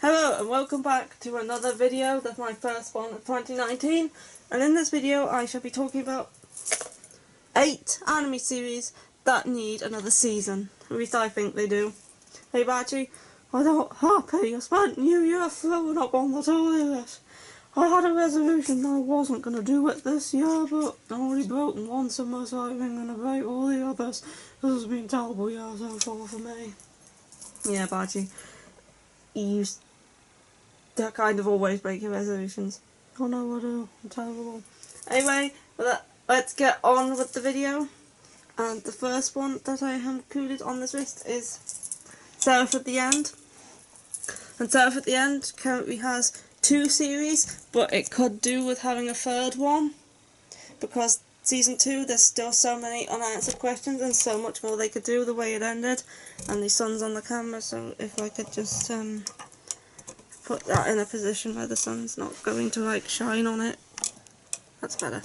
Hello and welcome back to another video. That's my first one of 2019, and in this video I shall be talking about 8 anime series that need another season. At least I think they do. Hey Badgie, I got happy. I spent New Year throwing up on the toilet. I had a resolution that I wasn't going to do it this year, but I only broken one summer, so I'm going to break all the others. This has been a terrible year so far for me. Yeah, Badgie, you kind of always break your resolutions. Oh no, I do. I'm terrible. Anyway, let's get on with the video. And the first one that I have included on this list is Seraph at the End. And Seraph at the End currently has 2 series, but it could do with having a third one. Because season 2, there's still so many unanswered questions and so much more they could do the way it ended. And the sun's on the camera, so if I could just put that in a position where the sun's not going to shine on it. That's better.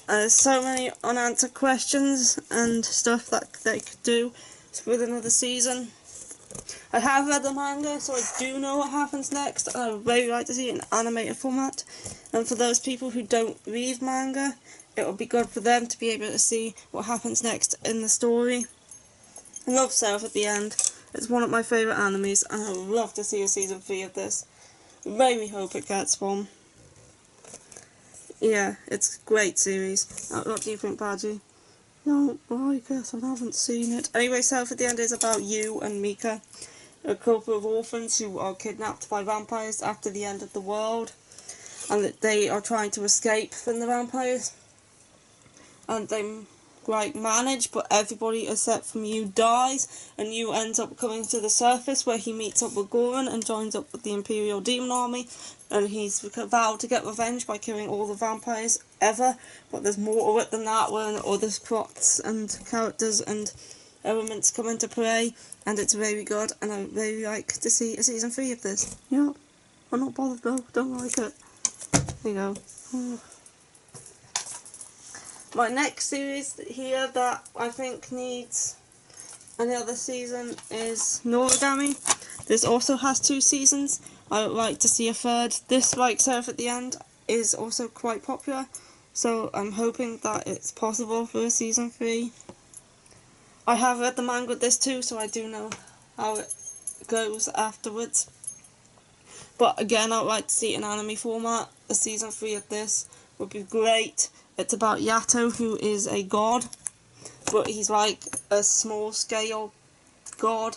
There's so many unanswered questions and stuff that they could do with another season. I have read the manga, so I do know what happens next. I would really like to see it in animated format. And for those people who don't read manga, it would be good for them to be able to see what happens next in the story. I love Seraph at the End. It's one of my favourite animes, and I would love to see a season 3 of this. I really hope it gets one. Yeah, it's a great series. What do you think, Badgie? No, well, I guess I haven't seen it. Anyway, Seraph at the End is about Yu and Mika, a couple of orphans who are kidnapped by vampires after the end of the world, and that they are trying to escape from the vampires. And they manage, but everybody except from Yu dies, and Yu ends up coming to the surface where he meets up with Goran and joins up with the Imperial Demon Army, and he's vowed to get revenge by killing all the vampires ever, but there's more of it than that when other plots and characters and elements come into play, and it's very good, and I really like to see a season 3 of this. Yeah, I'm not bothered though, don't like it. There you go. My next series here that I think needs another season is Noragami. This also has 2 seasons. I would like to see a third. This, like Seraph at the End, is also quite popular, so I'm hoping that it's possible for a season 3. I have read the manga with this too, so I do know how it goes afterwards. But again, I would like to see it in anime format. A season 3 of this would be great. It's about Yato, who is a god, but he's like a small scale god,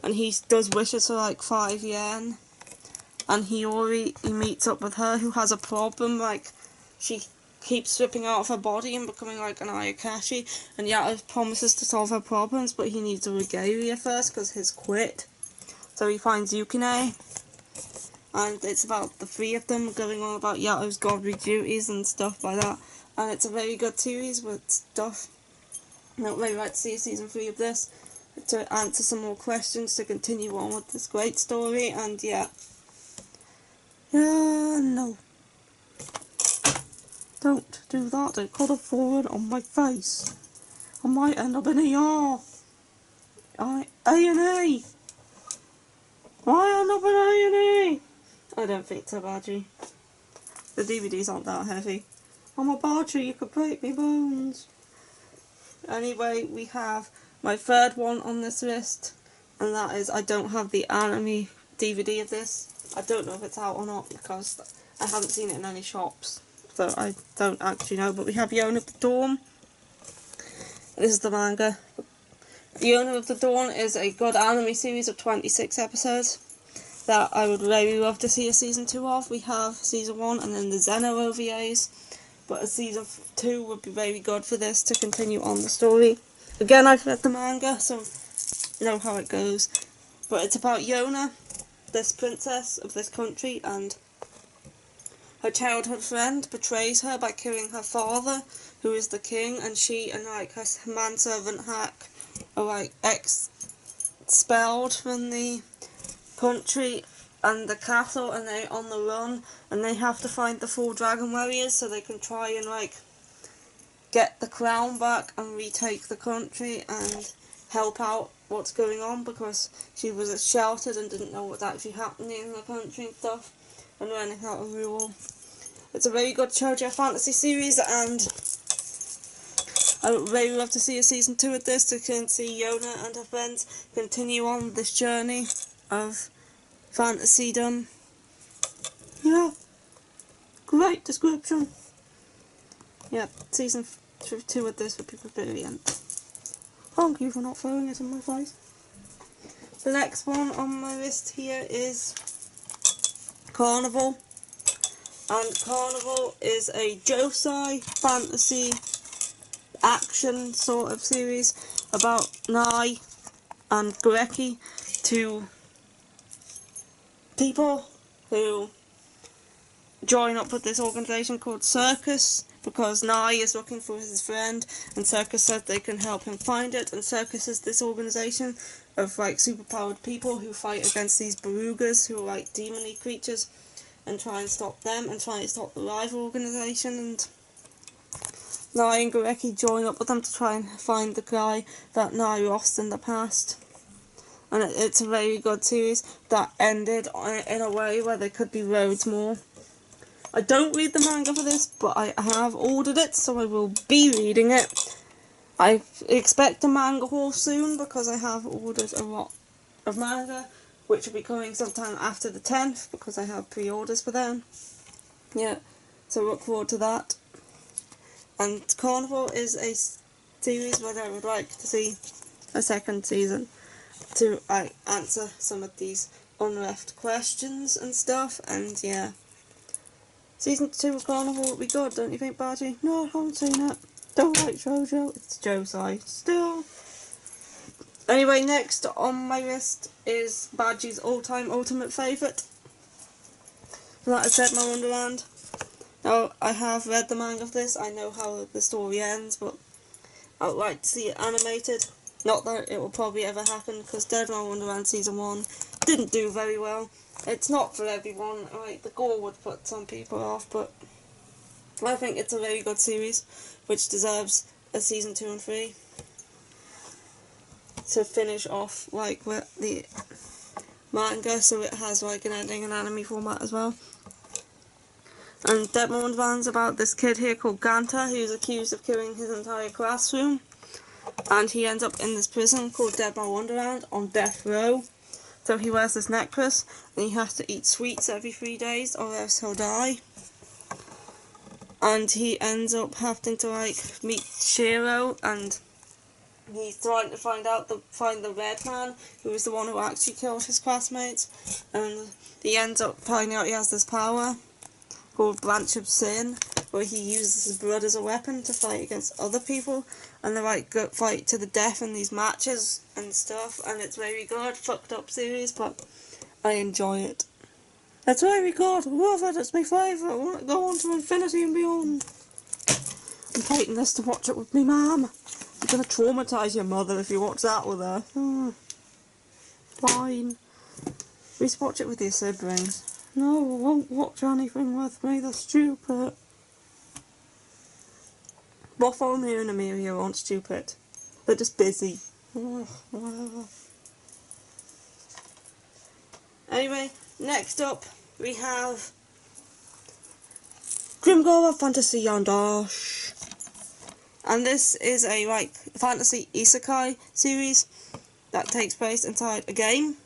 and he does wishes for 5 yen. And he meets up with her, who has a problem, she keeps slipping out of her body and becoming an Ayakashi, and Yato promises to solve her problems, but he needs a regalia first because his quit. So he finds Yukine, and it's about the 3 of them going on about Yato's godly duties and stuff like that. And it's a very good series with stuff. I would really like to see a season 3 of this to answer some more questions, to continue on with this great story, and yeah. No. Don't do that, don't cut it forward on my face. I might end up in ER. A&E. Why end up in A&E? I don't think so, Badgie. The DVDs aren't that heavy. I'm a Badgie, you could break me bones. Anyway, we have my third one on this list, and that is I don't have the anime DVD of this. I don't know if it's out or not because I haven't seen it in any shops, so I don't actually know. But we have The Owner of the Dawn. This is the manga. The Owner of the Dawn is a good anime series of 26 episodes that I would really love to see a season 2 of. We have season 1 and then the Zeno OVAs, but a season 2 would be very good for this to continue on the story. Again, I've read the manga, so I know how it goes. But it's about Yona, this princess of this country, and her childhood friend betrays her by killing her father, who is the king, and she and her manservant Hack are expelled from the country and the castle, and they're on the run, and they have to find the 4 dragon warriors so they can try and get the crown back and retake the country and help out what's going on, because she was sheltered and didn't know what's actually happening in the country and stuff, and learning how to rule. It's a very good JoJo fantasy series, and I would really love to see a season 2 of this, to see Yona and her friends continue on this journey of fantasydom. Yeah, great description. Yeah, season 2 of this would be brilliant. Thank you for not throwing it in my face. The next one on my list here is Carnival. And Carnival is a josei fantasy action sort of series about Nai and Goeki, two people who join up with this organisation called Circus, because Nai is looking for his friend and Circus says they can help him find it. And Circus is this organisation of like superpowered people who fight against these Barugas, who are like demon-y creatures, and try and stop them and try and stop the rival organisation. And Nai and Goeki join up with them to try and find the guy that Nai lost in the past. And it's a very good series that ended in a way where there could be loads more. I don't read the manga for this, but I have ordered it, so I will be reading it. I expect a manga haul soon, because I have ordered a lot of manga, which will be coming sometime after the 10th, because I have pre-orders for them. Yeah, so look forward to that. And Carnival is a series where I would like to see a second season, to answer some of these unleft questions and stuff, and yeah. Season 2 of Carnival would be good, don't you think, Baji? No, I haven't seen it. Don't like JoJo. It's josei still. Anyway, next on my list is Baji's all-time ultimate favourite. That is Deadman Wonderland. Now, I have read the manga of this. I know how the story ends, but I would like to see it animated. Not that it will probably ever happen, because Deadman Wonderland Season 1 didn't do very well. It's not for everyone, like, the gore would put some people off, but I think it's a very good series, which deserves a Season 2 and 3 to finish off, like, with the manga, so it has, like, an ending in anime format as well. And Deadman Wonderland's about this kid here called Ganta, who's accused of killing his entire classroom, and he ends up in this prison called Deadman Wonderland on death row. So he wears this necklace, and he has to eat sweets every 3 days, or else he'll die. And he ends up having to, like, meet Shiro, and he's trying to find the red man, who is the one who actually killed his classmates. And he ends up finding out he has this power called Branch of Sin, where he uses his blood as a weapon to fight against other people, and they like go fight to the death in these matches and stuff, and it's very good, fucked up series, but I enjoy it. It's very good, I love it, it's my favourite, I want to go on to infinity and beyond. I'm taking this to watch it with me mum. I'm going to traumatise your mother if you watch that with her. Fine. We should watch it with your siblings. No, I won't watch anything with me, they're stupid. Bartholomew and Amelia aren't stupid. They're just busy. Anyway, next up we have Grimgora Fantasy Yandash. And this is a fantasy isekai series that takes place inside a game.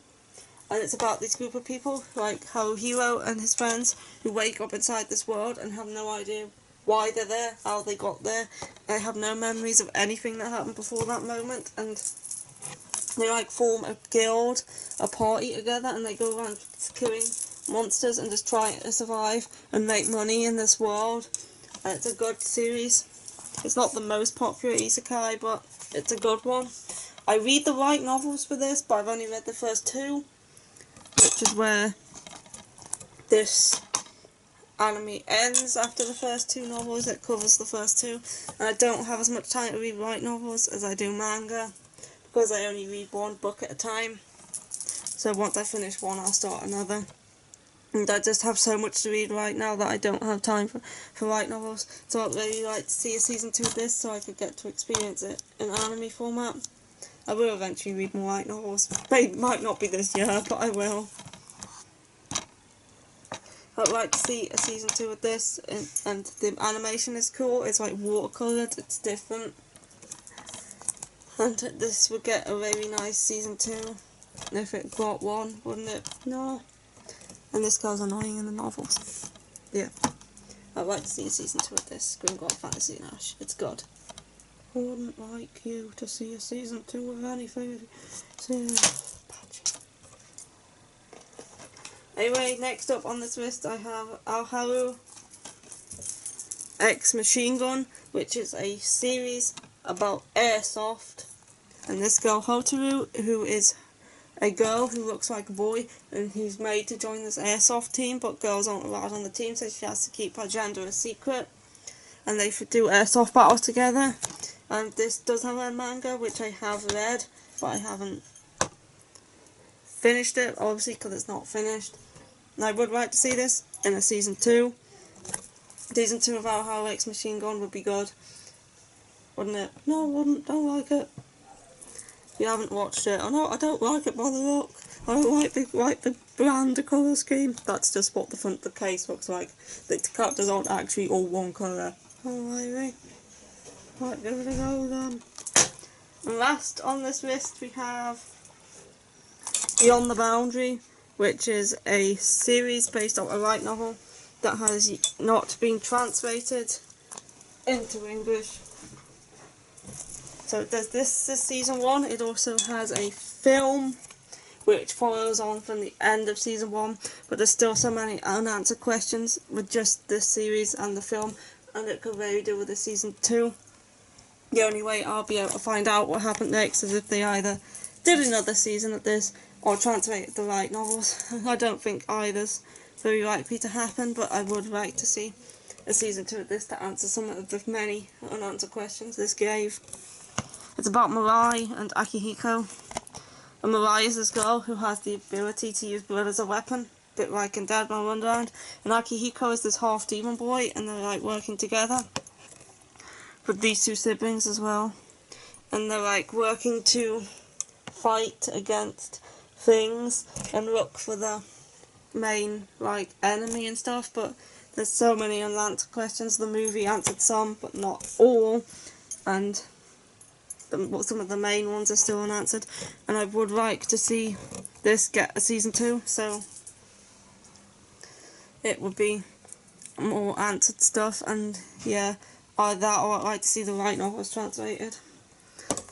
And it's about this group of people, like Haruhiro and his friends, who wake up inside this world and have no idea why they're there, how they got there. They have no memories of anything that happened before that moment, and they like form a guild, a party together, and they go around killing monsters and just trying to survive and make money in this world. And it's a good series. It's not the most popular isekai, but it's a good one. I read the light novels for this, but I've only read the first 2, which is where this anime ends after the first 2 novels. It covers the first 2, and I don't have as much time to read light novels as I do manga, because I only read 1 book at a time. So once I finish one, I'll start another. And I just have so much to read right now that I don't have time for light novels. So I'd really like to see a season 2 of this, so I could get to experience it in anime format. I will eventually read more light novels. They might not be this year, but I will. I'd like to see a season 2 of this, and the animation is cool. It's like watercoloured, it's different. And this would get a very nice season 2 if it got one, wouldn't it? No. And this girl's annoying in the novels. Yeah. I'd like to see a season 2 of this, Grimglass Fantasy Ash. It's good. I wouldn't like you to see a season 2 of anything. Anyway, next up on this list I have Aoharu X Machine Gun, which is a series about airsoft. And this girl Hotaru, who is a girl who looks like a boy, and who's made to join this airsoft team, but girls aren't allowed on the team, so she has to keep her gender a secret. And they do airsoft battles together. And this does have a manga, which I have read, but I haven't finished it, obviously, because it's not finished. And I would like to see this in a season 2. Season 2 of Aoharu X Machine Gun would be good, wouldn't it? No, I wouldn't. Don't like it. You haven't watched it. Oh no, I don't like it by the look. I don't like the brand colour scheme. That's just what the front of the case looks like. The characters aren't actually all one colour. Alrighty. Right, give it a go then. And last on this list we have Beyond the Boundary, which is a series based on a light novel that has not been translated into English. So there's this is season 1. It also has a film which follows on from the end of season 1, but there's still so many unanswered questions with just this series and the film, and it could very do with the season 2. The only way I'll be able to find out what happened next is if they either did another season of this or translated the light novels. I don't think either's very likely to happen, but I would like to see a season 2 of this to answer some of the many unanswered questions this gave. It's about Mirai and Akihiko. And Mirai is this girl who has the ability to use blood as a weapon, a bit like in Deadman Wonderland. And Akihiko is this half demon boy, and they're like working together with these two siblings as well. And they're like working to fight against things and look for the main like enemy and stuff, but there's so many unanswered questions. The movie answered some, but not all, and some of the main ones are still unanswered, and I would like to see this get a season 2, so it would be more answered stuff, and yeah, either that or I'd like to see the light novels translated.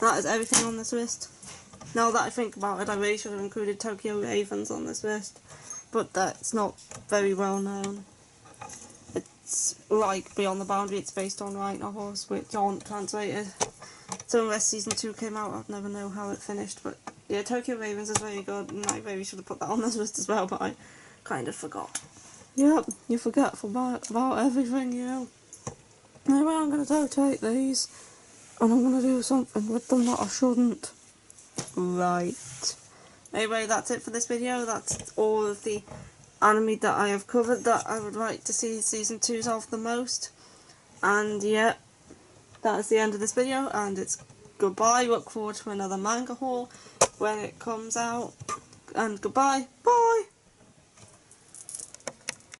That is everything on this list. Now that I think about it, I really should have included Tokyo Ravens on this list, but that's not very well known. It's like Beyond the Boundary, it's based on light novels which aren't translated. So unless season 2 came out, I'd never know how it finished, but yeah, Tokyo Ravens is very good, and I really should have put that on this list as well, but I kind of forgot. Yep, you forget about everything, you know. Anyway, I'm going to take these, and I'm going to do something with them that I shouldn't. Right. Anyway, that's it for this video. That's all of the anime that I have covered that I would like to see season 2s of the most. And yeah, that is the end of this video, and it's goodbye. Look forward to another manga haul when it comes out, and goodbye. Bye!